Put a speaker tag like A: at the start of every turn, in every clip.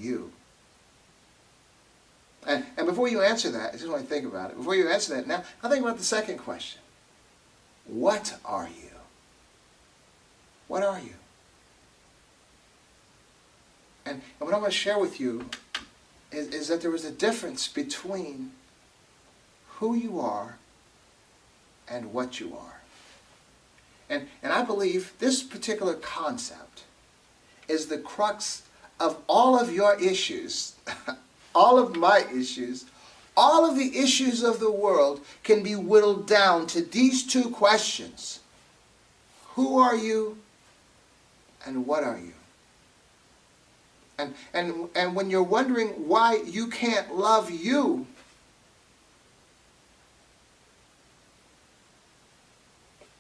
A: you? And before you answer that, I just want to think about it. Before you answer that, now think about the second question. What are you? What are you? And what I want to share with you is that there is a difference between who you are and what you are. And I believe this particular concept is the crux of all of your issues, all of my issues, all of the issues of the world can be whittled down to these two questions. Who are you and what are you? And when you're wondering why you can't love you,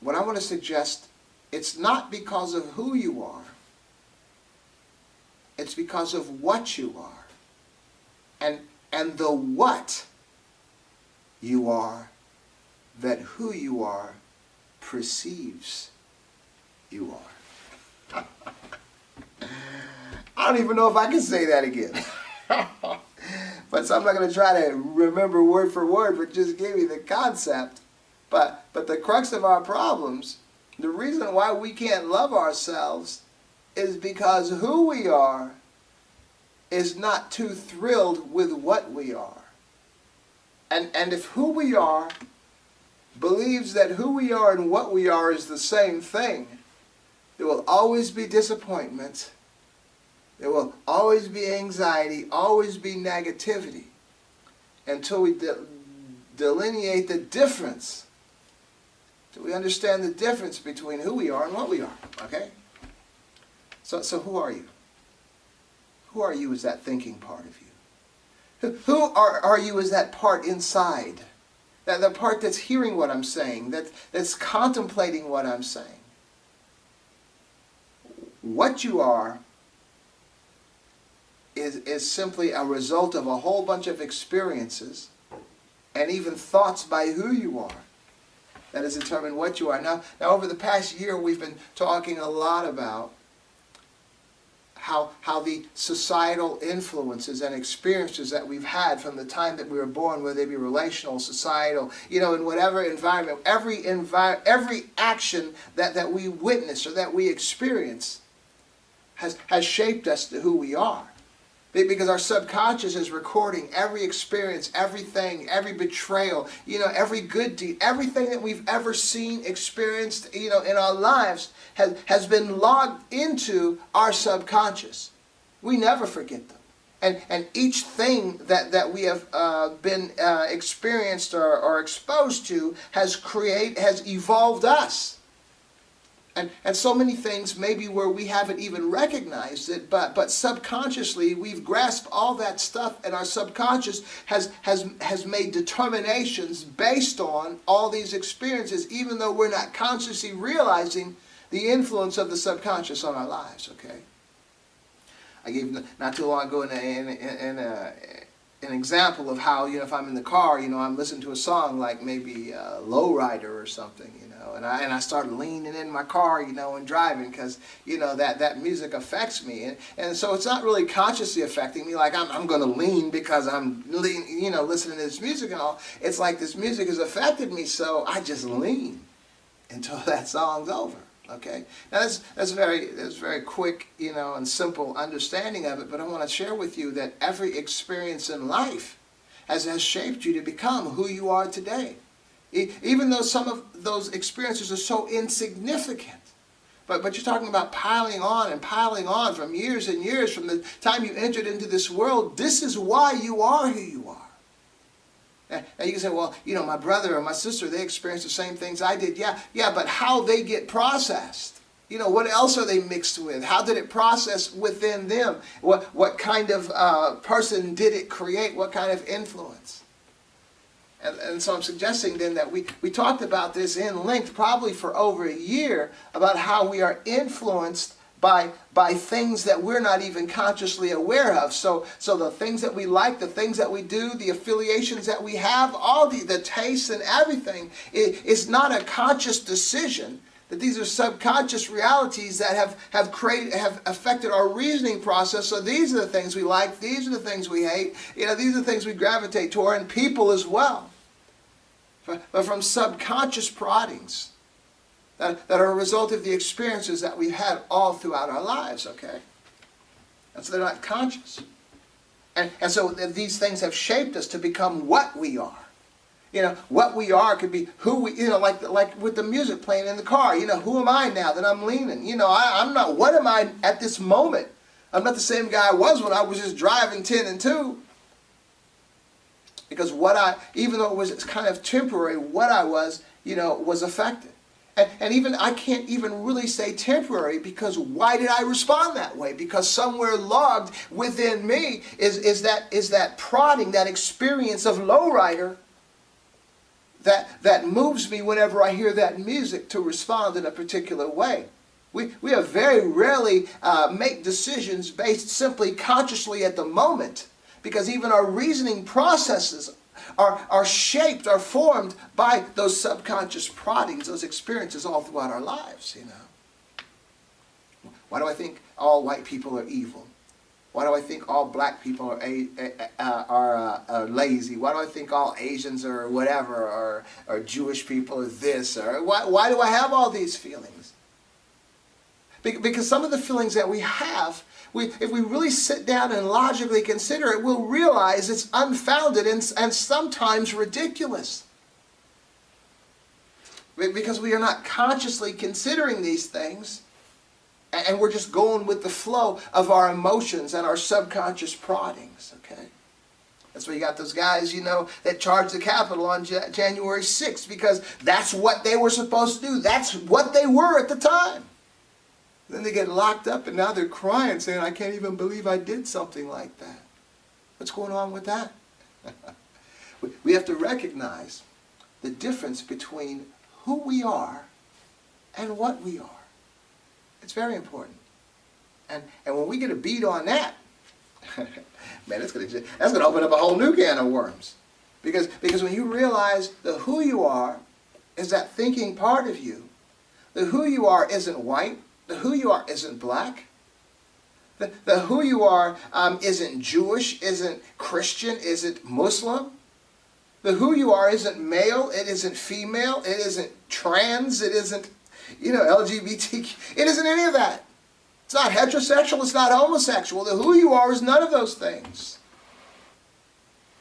A: what I want to suggest, it's not because of who you are. It's because of what you are. And the what you are that who you are perceives you are. I don't even know if I can say that again. But so I'm not going to try to remember word for word, but just give you the concept. But the crux of our problems, the reason why we can't love ourselves is because who we are is not too thrilled with what we are. And if who we are believes that who we are and what we are is the same thing, there will always be disappointment. There will always be anxiety, always be negativity, until we delineate the difference. Till we understand the difference between who we are and what we are. Okay? So who are you? Who are you as that thinking part of you? Who are you as that part inside? The part that's hearing what I'm saying, that's contemplating what I'm saying. What you are is simply a result of a whole bunch of experiences and even thoughts by who you are that has determined what you are. Now over the past year, we've been talking a lot about how the societal influences and experiences that we've had from the time that we were born, whether they be relational, societal, in whatever environment, every action that we witness or that we experience has shaped us to who we are. Because our subconscious is recording every experience, everything, every betrayal, every good deed, everything that we've ever seen, experienced, in our lives has been logged into our subconscious. We never forget them. And each thing that we have been experienced or exposed to has evolved us. And so many things maybe where we haven't even recognized it, but subconsciously we've grasped all that stuff, and our subconscious has made determinations based on all these experiences, even though we're not consciously realizing the influence of the subconscious on our lives. Okay, I gave not too long ago an example of how if I'm in the car, I'm listening to a song like maybe Lowrider or something, and I start leaning in my car, and driving because that music affects me, and so it's not really consciously affecting me like I'm going to lean because I'm listening to this music and all. It's like this music has affected me, so I just lean until that song's over. Okay, now that's very quick, and simple understanding of it. But I want to share with you that every experience in life has shaped you to become who you are today. Even though some of those experiences are so insignificant, but you're talking about piling on from years and years from the time you entered into this world. This is why you are who you are. And you can say, well, my brother or my sister, they experienced the same things I did. Yeah, but how they get processed? What else are they mixed with? How did it process within them? What kind of person did it create? What kind of influence? And so I'm suggesting then that we talked about this in length probably for over a year about how we are influenced by things that we're not even consciously aware of. So the things that we like, the things that we do, the affiliations that we have, all the tastes and everything, it's not a conscious decision That these are subconscious realities that have affected our reasoning process. So these are the things we like, these are the things we hate, these are the things we gravitate toward, and people as well. But from subconscious proddings that are a result of the experiences that we've had all throughout our lives, okay? And so they're not conscious. And so these things have shaped us to become what we are. What we are could be who we, like with the music playing in the car. Who am I now that I'm leaning? I'm not, what am I at this moment? I'm not the same guy I was when I was just driving 10 and 2. Because even though it's kind of temporary, what I was affected. And even, I can't even really say temporary, because why did I respond that way? Because somewhere logged within me is that prodding, that experience of lowrider, that moves me whenever I hear that music to respond in a particular way. We have very rarely make decisions based simply consciously at the moment, because even our reasoning processes are shaped, are formed by those subconscious proddings, those experiences all throughout our lives. Why do I think all white people are evil? Why do I think all black people are lazy? Why do I think all Asians are whatever, or Jewish people are this? Or why do I have all these feelings? Because some of the feelings that we have, if we really sit down and logically consider it, we'll realize it's unfounded and sometimes ridiculous. Because we are not consciously considering these things, and we're just going with the flow of our emotions and our subconscious proddings, okay? That's why you got those guys, that charged the Capitol on January 6th, because that's what they were supposed to do. That's what they were at the time. Then they get locked up, and now they're crying, saying, I can't even believe I did something like that. What's going on with that? We have to recognize the difference between who we are and what we are. It's very important. And when we get a beat on that, man, that's going to open up a whole new can of worms. Because when you realize that who you are is that thinking part of you, that who you are isn't white, the who you are isn't black. The who you are isn't Jewish, isn't Christian, isn't Muslim. The who you are isn't male, it isn't female, it isn't trans, it isn't, LGBTQ. It isn't any of that. It's not heterosexual, it's not homosexual. The who you are is none of those things.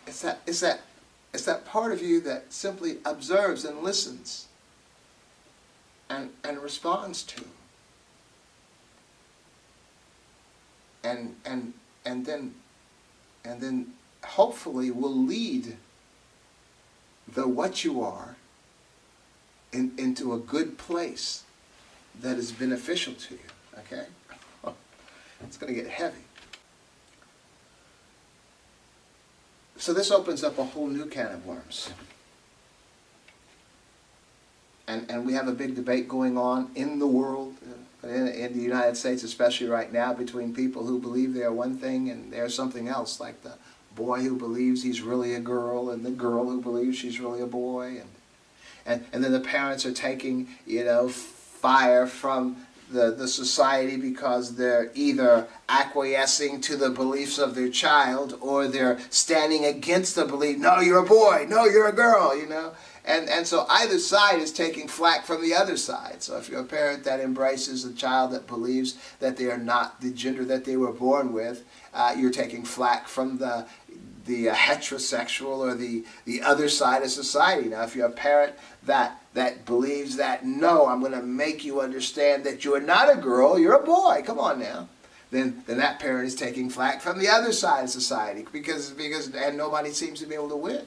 A: It's that part of you that simply observes and listens and responds to. And then hopefully will lead the what you are into a good place that is beneficial to you. Okay? It's going to get heavy. So this opens up a whole new can of worms. And we have a big debate going on in the world, in the United States especially right now, between people who believe they are one thing and they're something else, like the boy who believes he's really a girl and the girl who believes she's really a boy. And then the parents are taking, fire from the society because they're either acquiescing to the beliefs of their child or they're standing against the belief, no, you're a boy, no, you're a girl, And so either side is taking flack from the other side. So if you're a parent that embraces a child that believes that they are not the gender that they were born with, you're taking flack from the heterosexual or the other side of society. Now, if you're a parent that believes that, no, I'm going to make you understand that you're not a girl, you're a boy, come on now. Then that parent is taking flack from the other side of society because nobody seems to be able to win.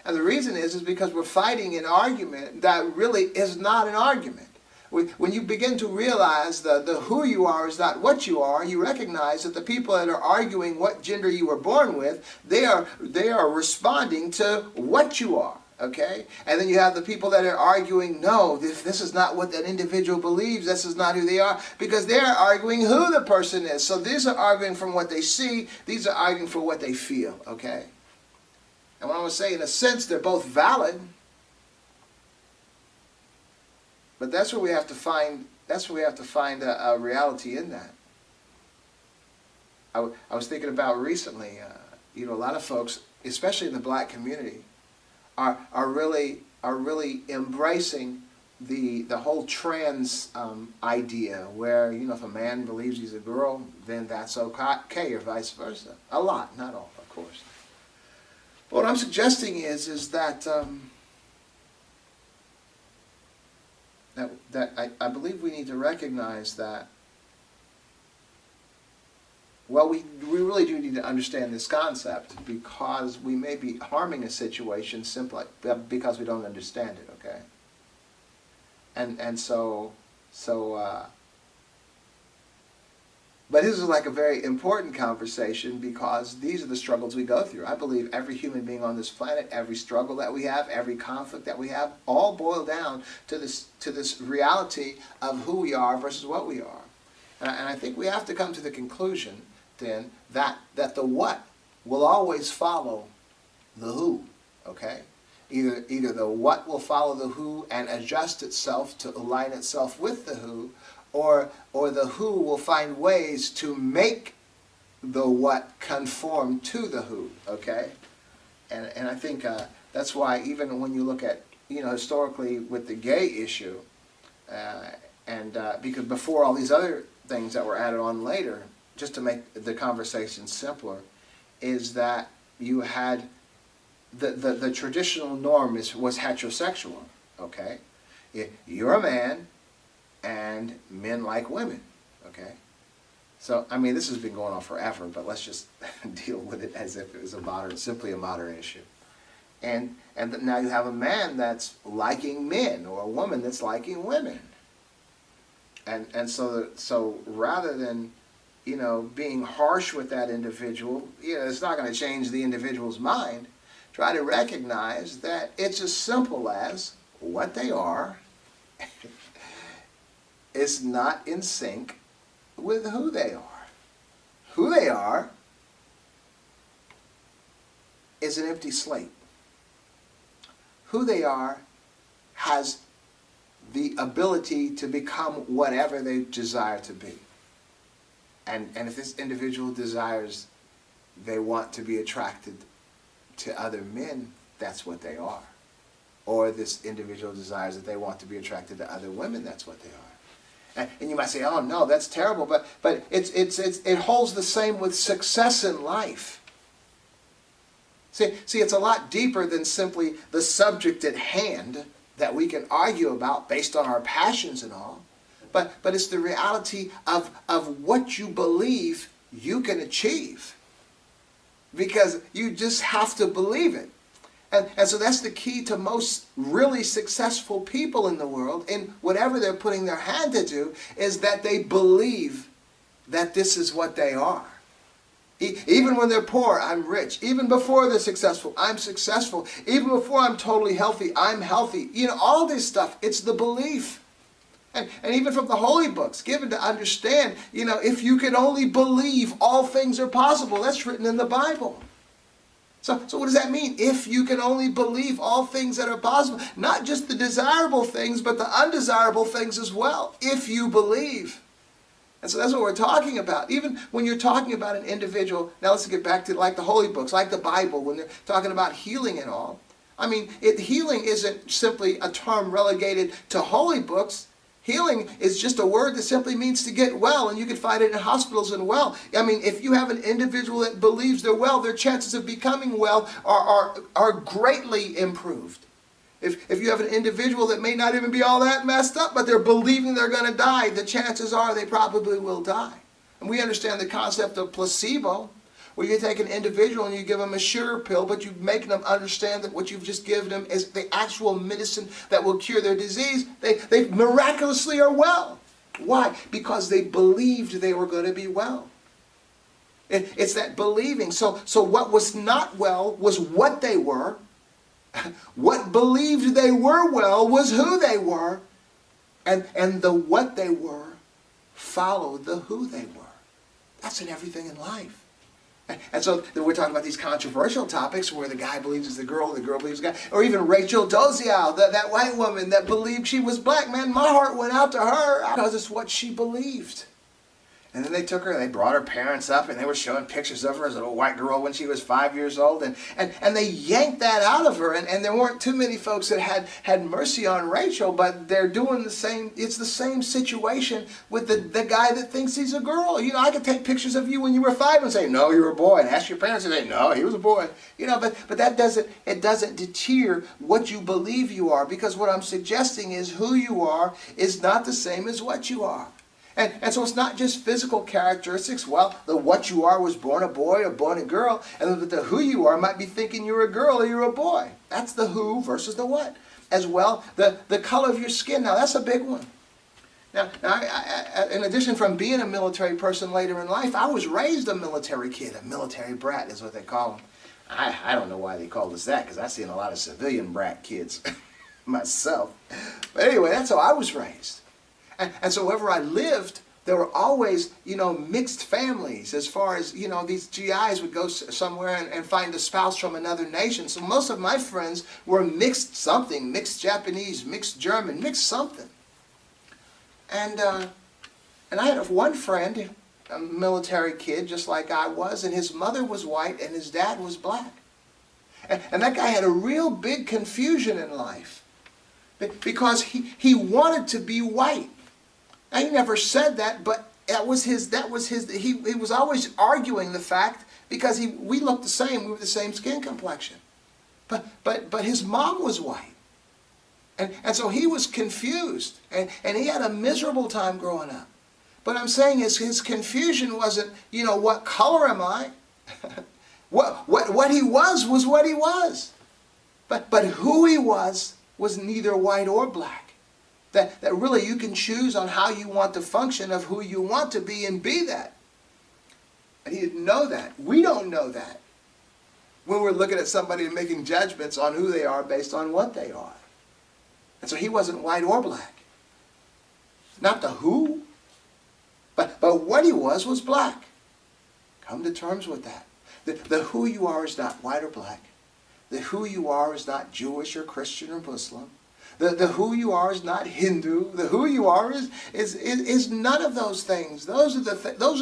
A: And the reason is because we're fighting an argument that really is not an argument. When you begin to realize the who you are is not what you are, you recognize that the people that are arguing what gender you were born with, they are responding to what you are. Okay? And then you have the people that are arguing, no, this is not what that individual believes, this is not who they are, because they're arguing who the person is. So these are arguing from what they see, these are arguing for what they feel. Okay? And what I want to say, in a sense, they're both valid. But that's where we have to find. That's where we have to find a reality in that. I was thinking about recently. You know, a lot of folks, especially in the black community, are really embracing the whole trans idea, where, you know, if a man believes he's a girl, then that's okay, or vice versa. A lot, not all, of course. What I'm suggesting is that I believe we need to recognize that, well, we really do need to understand this concept, because we may be harming a situation simply because we don't understand it, okay? But this is like a very important conversation, because these are the struggles we go through. I believe every human being on this planet, every struggle that we have, every conflict that we have, all boil down to this reality of who we are versus what we are. And I think we have to come to the conclusion then that the what will always follow the who, okay? Either the what will follow the who and adjust itself to align itself with the who, or the who will find ways to make the what conform to the who, okay? And I think that's why, even when you look at, you know, historically with the gay issue, because before all these other things that were added on later, just to make the conversation simpler, is that you had the traditional norm was heterosexual, okay? You're a man, and men like women, okay? So, I mean, this has been going on forever, but let's just deal with it as if it was simply a modern issue. And now you have a man that's liking men, or a woman that's liking women. And so rather than, you know, being harsh with that individual, you know, it's not going to change the individual's mind. Try to recognize that it's as simple as what they are is not in sync with who they are. Who they are is an empty slate. Who they are has the ability to become whatever they desire to be. And if this individual desires, they want to be attracted to other men, that's what they are. Or this individual desires that they want to be attracted to other women, that's what they are. And you might say, oh no, that's terrible, but it holds the same with success in life. See, it's a lot deeper than simply the subject at hand that we can argue about based on our passions and all. But it's the reality of what you believe you can achieve. Because you just have to believe it. And so that's the key to most really successful people in the world, in whatever they're putting their hand to do, is that they believe that this is what they are. Even when they're poor, I'm rich. Even before they're successful, I'm successful. Even before I'm totally healthy, I'm healthy. You know, all this stuff, it's the belief. And even from the holy books, given to understand, you know, if you can only believe, all things are possible. That's written in the Bible. So what does that mean? If you can only believe, all things that are possible. Not just the desirable things, but the undesirable things as well. If you believe. And so that's what we're talking about. Even when you're talking about an individual, now let's get back to like the holy books, like the Bible, when they're talking about healing and all. I mean, healing isn't simply a term relegated to holy books. Healing is just a word that simply means to get well, and you can find it in hospitals and well. I mean, if you have an individual that believes they're well, their chances of becoming well are greatly improved. If you have an individual that may not even be all that messed up, but they're believing they're going to die, the chances are they probably will die. And we understand the concept of placebo, where you take an individual and you give them a sugar pill, but you make them understand that what you've just given them is the actual medicine that will cure their disease. They miraculously are well. Why? Because they believed they were going to be well. It's that believing. So what was not well was what they were. What believed they were well was who they were. And the what they were followed the who they were. That's in everything in life. And so we're talking about these controversial topics where the guy believes it's the girl believes the guy. Or even Rachel Dolezal, that white woman that believed she was black. Man, my heart went out to her because it's what she believed. And then they took her, they brought her parents up, and they were showing pictures of her as a little white girl when she was 5 years old. And they yanked that out of her. And there weren't too many folks that had mercy on Rachel, but they're doing the same. It's the same situation with the guy that thinks he's a girl. You know, I could take pictures of you when you were 5 and say, no, you were a boy. And ask your parents and say, no, he was a boy. You know, but that doesn't deter what you believe you are. Because what I'm suggesting is who you are is not the same as what you are. And so it's not just physical characteristics. Well, the what you are was born a boy or born a girl. And the who you are might be thinking you're a girl or you're a boy. That's the who versus the what. As well, the color of your skin. Now, that's a big one. Now in addition from being a military person later in life, I was raised a military kid. A military brat is what they call them. I don't know why they called us that, because I've seen a lot of civilian brat kids myself. But anyway, that's how I was raised. And so wherever I lived, there were always, mixed families as far as, these GIs would go somewhere and find a spouse from another nation. So most of my friends were mixed something, mixed Japanese, mixed German, mixed something. And I had one friend, a military kid just like I was, and his mother was white and his dad was black. And that guy had a real big confusion in life because he wanted to be white. He never said that, but he was always arguing the fact because we looked the same, we were the same skin complexion. But his mom was white. And so he was confused, and he had a miserable time growing up. But I'm saying his confusion wasn't, what color am I? what he was what he was. But who he was neither white or black. That really you can choose on how you want to function of who you want to be and be that. And he didn't know that. We don't know that when we're looking at somebody and making judgments on who they are based on what they are. And so he wasn't white or black. Not the who, but what he was black. Come to terms with that. The who you are is not white or black. The who you are is not Jewish or Christian or Muslim. The who you are is not Hindu. The who you are is none of those things. Those are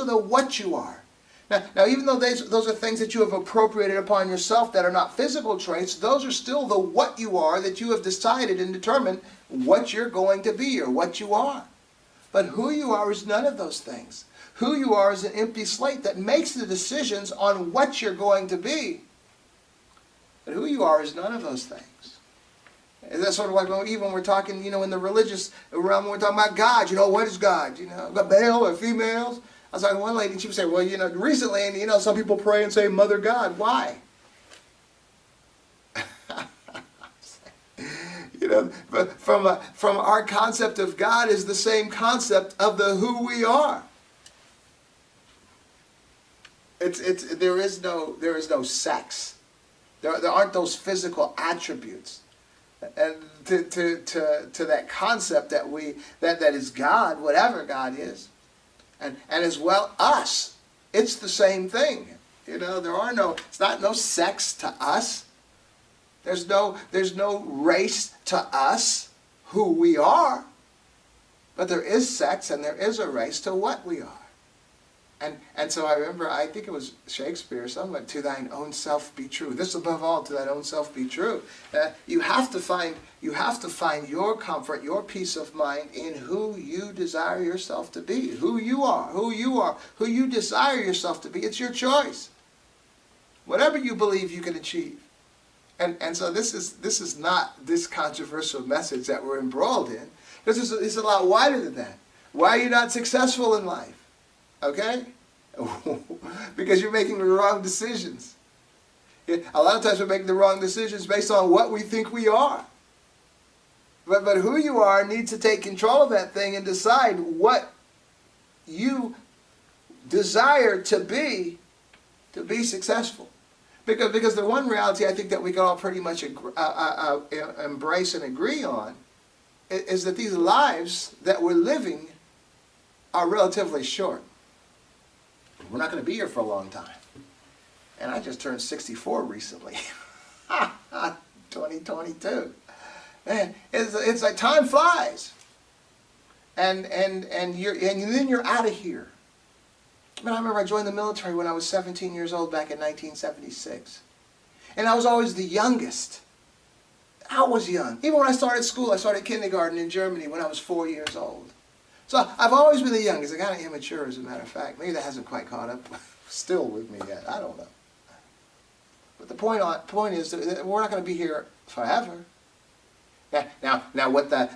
A: the what you are. Now, even though those are things that you have appropriated upon yourself that are not physical traits, those are still the what you are that you have decided and determined what you're going to be or what you are. But who you are is none of those things. Who you are is an empty slate that makes the decisions on what you're going to be. But who you are is none of those things. And that's sort of like even when we're talking, in the religious realm, when we're talking about God, what is God? Male or females? I was talking to one lady, and she would say, well, recently, and some people pray and say, Mother God. Why? But from our concept of God is the same concept of the who we are. There is no sex. There aren't those physical attributes. And to that concept that is God, whatever God is, and as well us, it's the same thing. It's not no sex to us. There's no race to us, who we are. But there is sex and there is a race to what we are. And so I remember, I think it was Shakespeare, someone, to thine own self be true. This above all, to thine own self be true. You have to find your comfort, your peace of mind in who you desire yourself to be, who you desire yourself to be. It's your choice. Whatever you believe you can achieve. And so this is not this controversial message that we're embroiled in, because it's a lot wider than that. Why are you not successful in life? Okay? Because you're making the wrong decisions. A lot of times we're making the wrong decisions based on what we think we are. But who you are needs to take control of that thing and decide what you desire to be successful. Because the one reality I think that we can all pretty much embrace and agree on is that these lives that we're living are relatively short. We're not going to be here for a long time. And I just turned 64 recently. 2022. Man, it's like time flies. And then you're out of here. Man, I remember I joined the military when I was 17 years old back in 1976. And I was always the youngest. I was young. Even when I started school, I started kindergarten in Germany when I was 4 years old. So I've always been the youngest. I'm kind of immature, as a matter of fact. Maybe that hasn't quite caught up still with me yet. I don't know. But the point is that we're not going to be here forever. Now,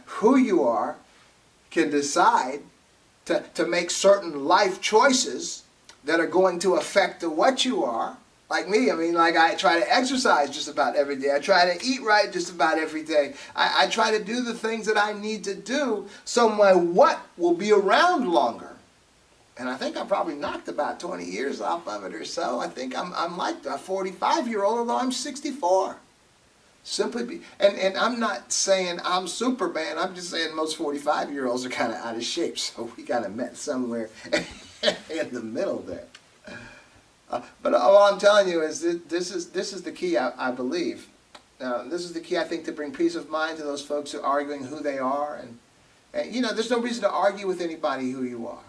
A: who you are can decide to make certain life choices that are going to affect the what you are. Like me, I mean, like I try to exercise just about every day. I try to eat right just about every day. I try to do the things that I need to do so my what will be around longer. And I think I probably knocked about 20 years off of it or so. I think I'm like a 45-year-old, although I'm 64. And I'm not saying I'm Superman. I'm just saying most 45-year-olds are kind of out of shape. So we kind of met somewhere in the middle there. But all I'm telling you is that this is the key, I believe. Now, this is the key, I think, to bring peace of mind to those folks who are arguing who they are. And you know, there's no reason to argue with anybody who you are.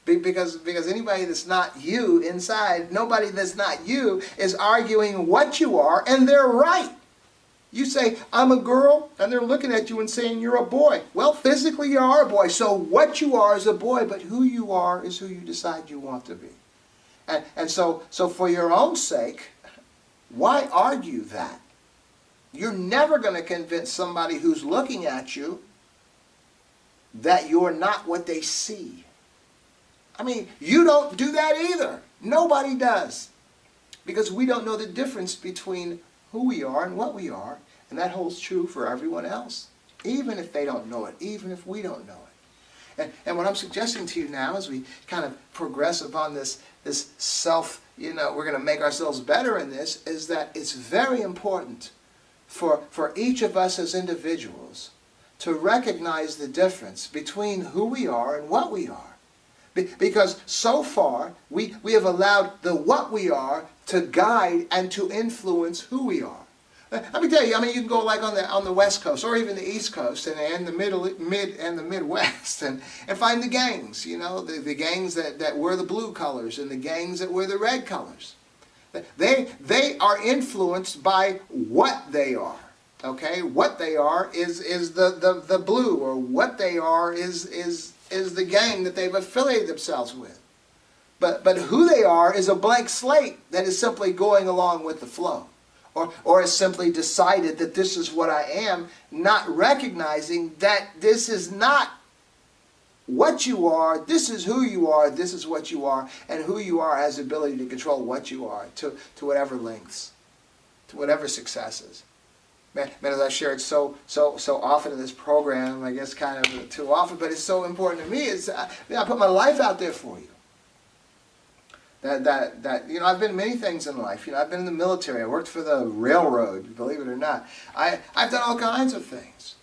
A: Because anybody that's not you inside, nobody that's not you is arguing what you are, and they're right. You say, I'm a girl, and they're looking at you and saying you're a boy. Well, physically you are a boy, so what you are is a boy, but who you are is who you decide you want to be. And so for your own sake, why argue that? You're never going to convince somebody who's looking at you that you're not what they see. I mean, you don't do that either. Nobody does. Because we don't know the difference between who we are and what we are. And that holds true for everyone else. Even if they don't know it. Even if we don't know it. And what I'm suggesting to you now as we kind of progress upon this self, you know, we're going to make ourselves better in this, is that it's very important for each of us as individuals to recognize the difference between who we are and what we are. Because so far, we have allowed the what we are to guide and to influence who we are. Let me tell you, I mean, you can go like on the West Coast or even the East Coast and the mid and the Midwest and find the gangs, you know, the gangs that wear the blue colors and the gangs that wear the red colors. They are influenced by what they are. Okay, what they are is the blue, or what they are is the gang that they've affiliated themselves with. But who they are is a blank slate that is simply going along with the flow. Or has simply decided that this is what I am, not recognizing that this is not what you are, this is who you are, this is what you are, and who you are has the ability to control what you are to whatever lengths, to whatever successes. Man, as I shared so often in this program, I guess kind of too often, but it's so important to me, is I put my life out there for you. That you know, I've been many things in life. You know, I've been in the military. I worked for the railroad, believe it or not. I've done all kinds of things.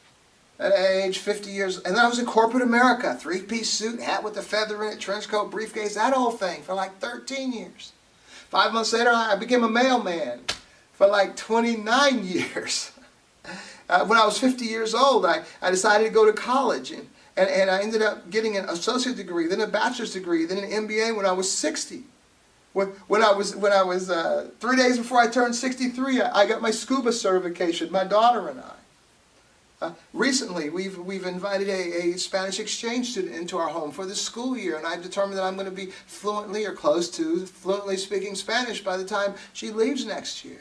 A: At age 50 years, and then I was in corporate America, 3-piece suit, hat with a feather in it, trench coat, briefcase, that whole thing for like 13 years. 5 months later, I became a mailman for like 29 years. When I was 50 years old, I decided to go to college, and I ended up getting an associate degree, then a bachelor's degree, then an MBA when I was 60. When I was 3 days before I turned 63, I got my scuba certification, my daughter and I. Recently, we've invited a Spanish exchange student into our home for the school year, and I've determined that I'm going to be fluently or close to fluently speaking Spanish by the time she leaves next year.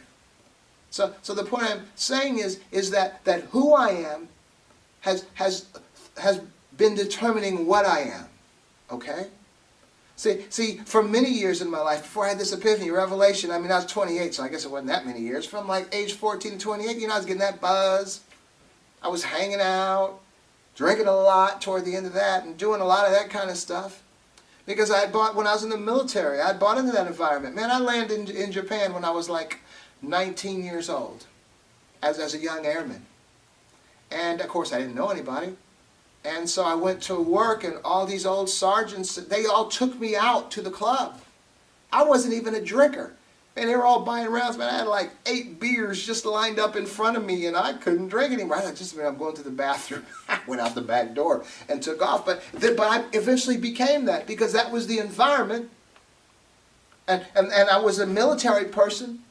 A: So the point I'm saying is that who I am has been determining what I am. Okay? See, for many years in my life, before I had this epiphany, revelation, I mean, I was 28, so I guess it wasn't that many years. From like age 14 to 28, you know, I was getting that buzz. I was hanging out, drinking a lot toward the end of that, and doing a lot of that kind of stuff. Because I had bought, when I was in the military, I had bought into that environment. Man, I landed in Japan when I was like 19 years old, as a young airman. And of course, I didn't know anybody. And so I went to work, and all these old sergeants, they all took me out to the club. I wasn't even a drinker. And they were all buying rounds, man. I had like 8 beers just lined up in front of me, and I couldn't drink anymore. I thought, just a minute, I'm going to the bathroom. I went out the back door and took off. But I eventually became that because that was the environment. And I was a military person.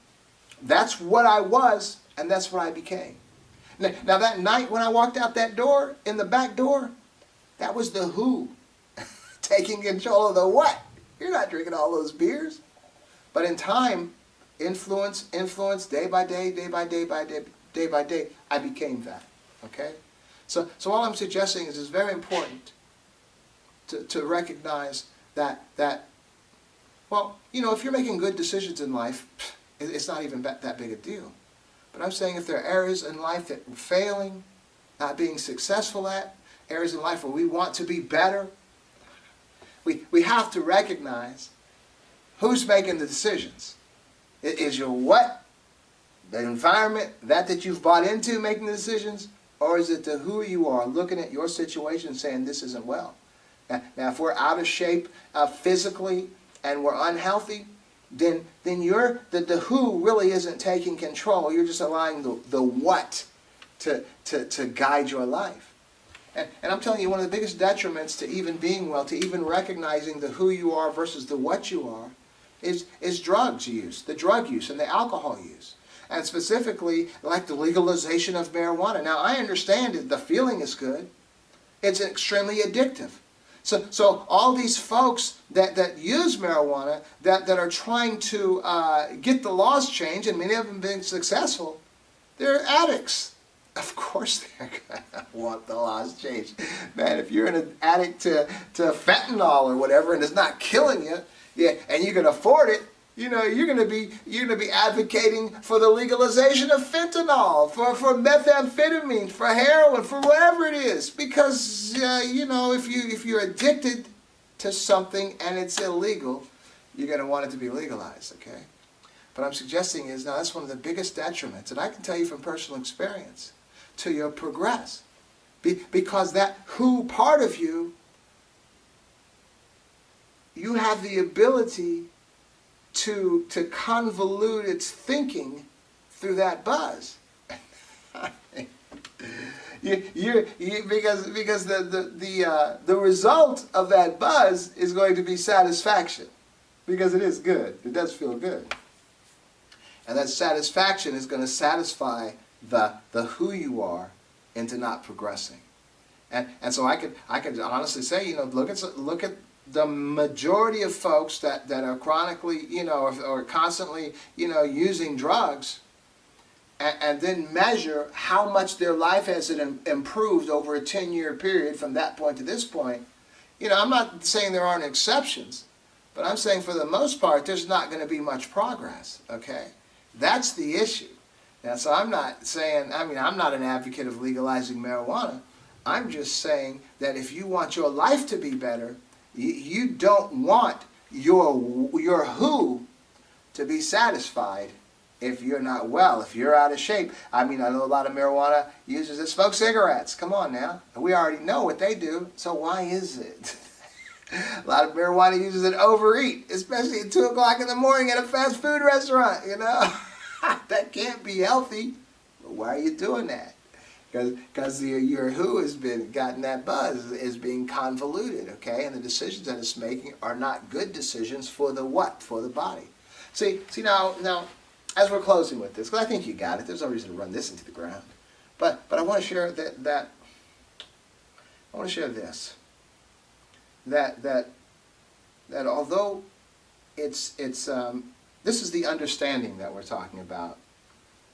A: That's what I was, and that's what I became. Now that night when I walked out that door, in the back door, that was the who taking control of the what. You're not drinking all those beers. But in time, influence, day by day, I became that. Okay? So all I'm suggesting is it's very important to recognize that, well, you know, if you're making good decisions in life, it's not even that big a deal. But I'm saying if there are areas in life that we're failing, not being successful at, areas in life where we want to be better, we have to recognize who's making the decisions. Is your what, the environment, that you've bought into making the decisions, or is it the who you are looking at your situation saying this isn't well? Now if we're out of shape physically and we're unhealthy, then you're the who really isn't taking control. You're just allowing the what to guide your life. And I'm telling you, one of the biggest detriments to even being well, to even recognizing the who you are versus the what you are, is drugs use, the drug use and the alcohol use. And specifically, like the legalization of marijuana. Now, I understand that the feeling is good. It's extremely addictive. So all these folks that use marijuana, that are trying to get the laws changed, and many of them being successful, they're addicts. Of course they're going to want the laws changed. Man, if you're an addict to fentanyl or whatever and it's not killing you, yeah, and you can afford it, you know, you're going to be advocating for the legalization of fentanyl, for methamphetamine, for heroin, for whatever it is. Because, you know, if you're addicted to something and it's illegal, you're going to want it to be legalized, okay? But I'm suggesting is, now that's one of the biggest detriments, and I can tell you from personal experience, to your progress. Because that who part of you, you have the ability to convolute its thinking through that buzz. Because the result of that buzz is going to be satisfaction. Because it is good. It does feel good. And that satisfaction is going to satisfy the who you are into not progressing. And so I could honestly say, you know, look at the majority of folks that are chronically, you know, or constantly, you know, using drugs, and then measure how much their life has improved over a 10-year period from that point to this point. You know, I'm not saying there aren't exceptions, but I'm saying for the most part, there's not going to be much progress, okay? That's the issue. Now, so I'm not saying, I mean, I'm not an advocate of legalizing marijuana. I'm just saying that if you want your life to be better, you don't want your who to be satisfied if you're not well, if you're out of shape. I mean, I know a lot of marijuana users that smoke cigarettes. Come on now. We already know what they do, so why is it? A lot of marijuana users that overeat, especially at 2 o'clock in the morning at a fast food restaurant, you know. That can't be healthy. But why are you doing that? Because your who has gotten that buzz, is being convoluted, okay? And the decisions that it's making are not good decisions for the what? For the body. See now, as we're closing with this, because I think you got it. There's no reason to run this into the ground. But I want to share that I want to share this. That although it's this is the understanding that we're talking about.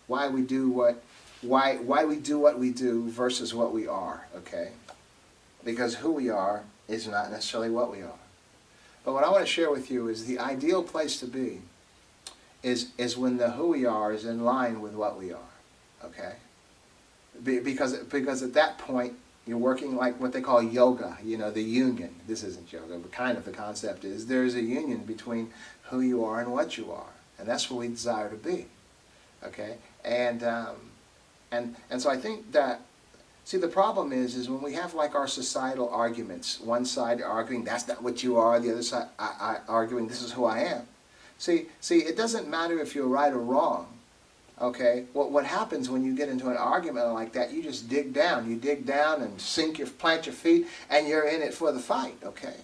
A: Why we do why we do what we do versus what we are, okay? Because who we are is not necessarily what we are. But what I want to share with you is the ideal place to be is when the who we are is in line with what we are, okay? Because at that point, you're working like what they call yoga, you know, the union. This isn't yoga, but kind of the concept is there's a union between who you are and what you are. And that's what we desire to be, okay? And so I think that, see, the problem is when we have like our societal arguments, one side arguing that's not what you are, the other side arguing this is who I am. See, it doesn't matter if you're right or wrong. Okay, what happens when you get into an argument like that? You just dig down. You dig down and plant your feet, and you're in it for the fight. Okay,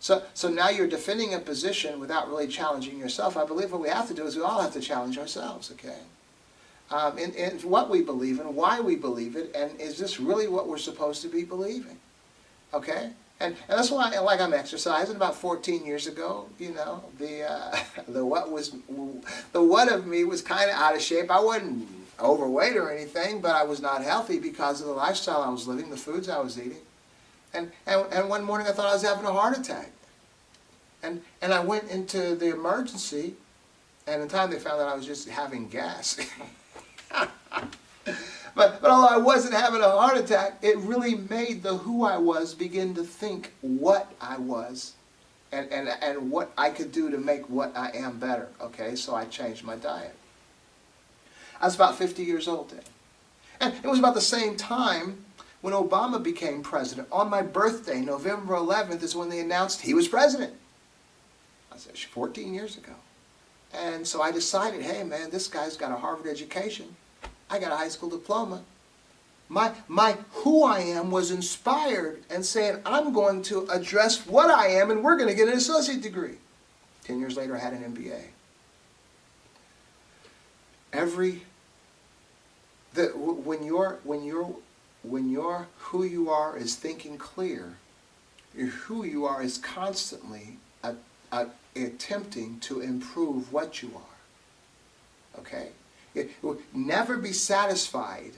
A: so now you're defending a position without really challenging yourself. I believe what we have to do is we all have to challenge ourselves. Okay, in what we believe and why we believe it, and is this really what we're supposed to be believing? Okay. And that's why, like, I'm exercising. About 14 years ago, you know, the what of me was kind of out of shape. I wasn't overweight or anything, but I was not healthy because of the lifestyle I was living, the foods I was eating. And one morning I thought I was having a heart attack. And I went into the emergency, and in time they found out I was just having gas. But although I wasn't having a heart attack, it really made the who I was begin to think what I was and what I could do to make what I am better. Okay, so I changed my diet. I was about 50 years old then. And it was about the same time when Obama became president. On my birthday, November 11th, is when they announced he was president. I said, 14 years ago. And so I decided, hey man, this guy's got a Harvard education. I got a high school diploma. My who I am was inspired and saying, I'm going to address what I am, and we're going to get an associate degree. 10 years later, I had an MBA. When you're who you are is thinking clear, who you are is constantly attempting to improve what you are. Okay? Never be satisfied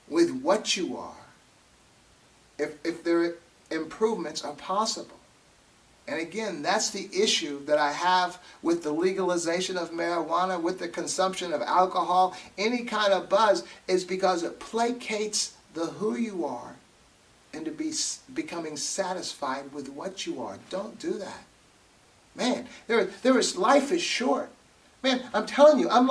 A: with what you are if their improvements are possible. And again, that's the issue that I have with the legalization of marijuana, with the consumption of alcohol, any kind of buzz, is because it placates the who you are into becoming satisfied with what you are. Don't do that. Man, life is short. Man, I'm telling you, I'm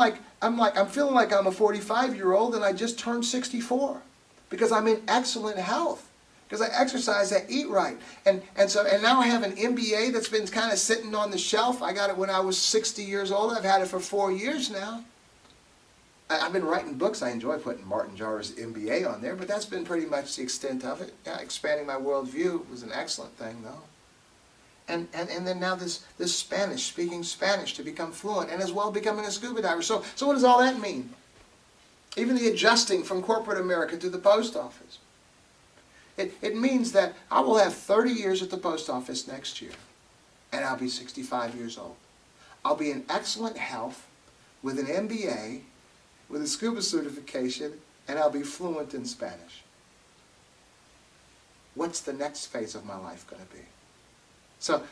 A: feeling like I'm a 45-year-old and I just turned 64 because I'm in excellent health, because I exercise, I eat right, and now I have an MBA that's been kind of sitting on the shelf. I got it when I was 60 years old. I've had it for 4 years now. I've been writing books. I enjoy putting Martin Jar's MBA on there, but that's been pretty much the extent of it. Expanding my worldview was an excellent thing, though. And then now this Spanish, speaking Spanish to become fluent, and as well becoming a scuba diver. So what does all that mean? Even the adjusting from corporate America to the post office. It means that I will have 30 years at the post office next year, and I'll be 65 years old. I'll be in excellent health with an MBA, with a scuba certification, and I'll be fluent in Spanish. What's the next phase of my life going to be? So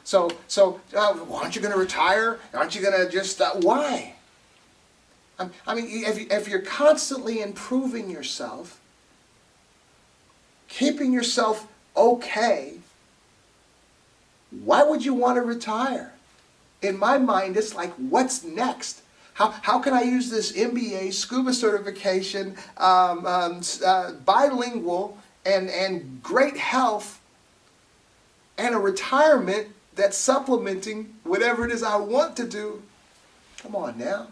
A: aren't you going to retire? Aren't you going to just, why? I mean, if you're constantly improving yourself, keeping yourself okay, why would you want to retire? In my mind, it's like, what's next? How can I use this MBA, scuba certification, bilingual, and great health, and a retirement that's supplementing whatever it is I want to do? Come on now.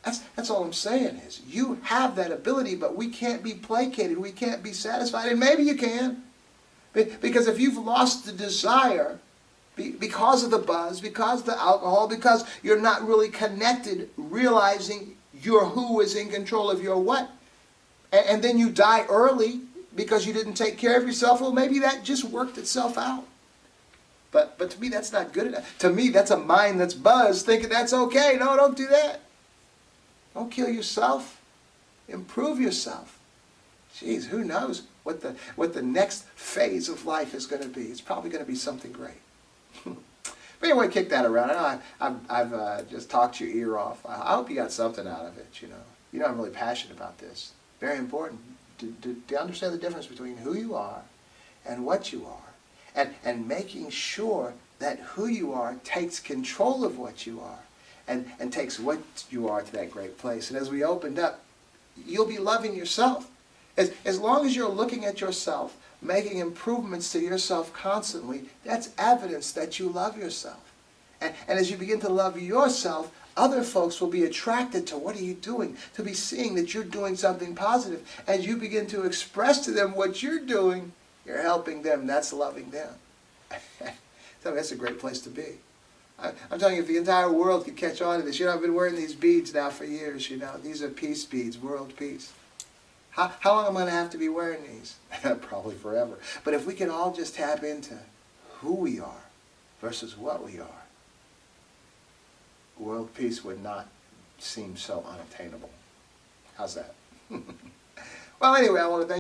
A: That's all I'm saying is you have that ability, but we can't be placated. We can't be satisfied. And maybe you can. Because if you've lost the desire because of the buzz, because of the alcohol, because you're not really connected, realizing your who is in control of your what, and then you die early because you didn't take care of yourself, well, maybe that just worked itself out. But to me, that's not good enough. To me, that's a mind that's buzzed, thinking that's okay. No, don't do that. Don't kill yourself. Improve yourself. Jeez, who knows what the next phase of life is going to be. It's probably going to be something great. But anyway, kick that around. I know I've just talked your ear off. I hope you got something out of it, you know. You know I'm really passionate about this. Very important to understand the difference between who you are and what you are. And making sure that who you are takes control of what you are and takes what you are to that great place. And as we opened up, you'll be loving yourself. As long as you're looking at yourself, making improvements to yourself constantly, that's evidence that you love yourself. And as you begin to love yourself, other folks will be attracted to what are you doing, to be seeing that you're doing something positive. As you begin to express to them what you're doing, you're helping them. That's loving them. So that's a great place to be. I'm telling you, if the entire world could catch on to this, I've been wearing these beads now for years, These are peace beads, world peace. How long am I going to have to be wearing these? Probably forever. But if we can all just tap into who we are versus what we are, world peace would not seem so unattainable. How's that? Well, anyway, I want to thank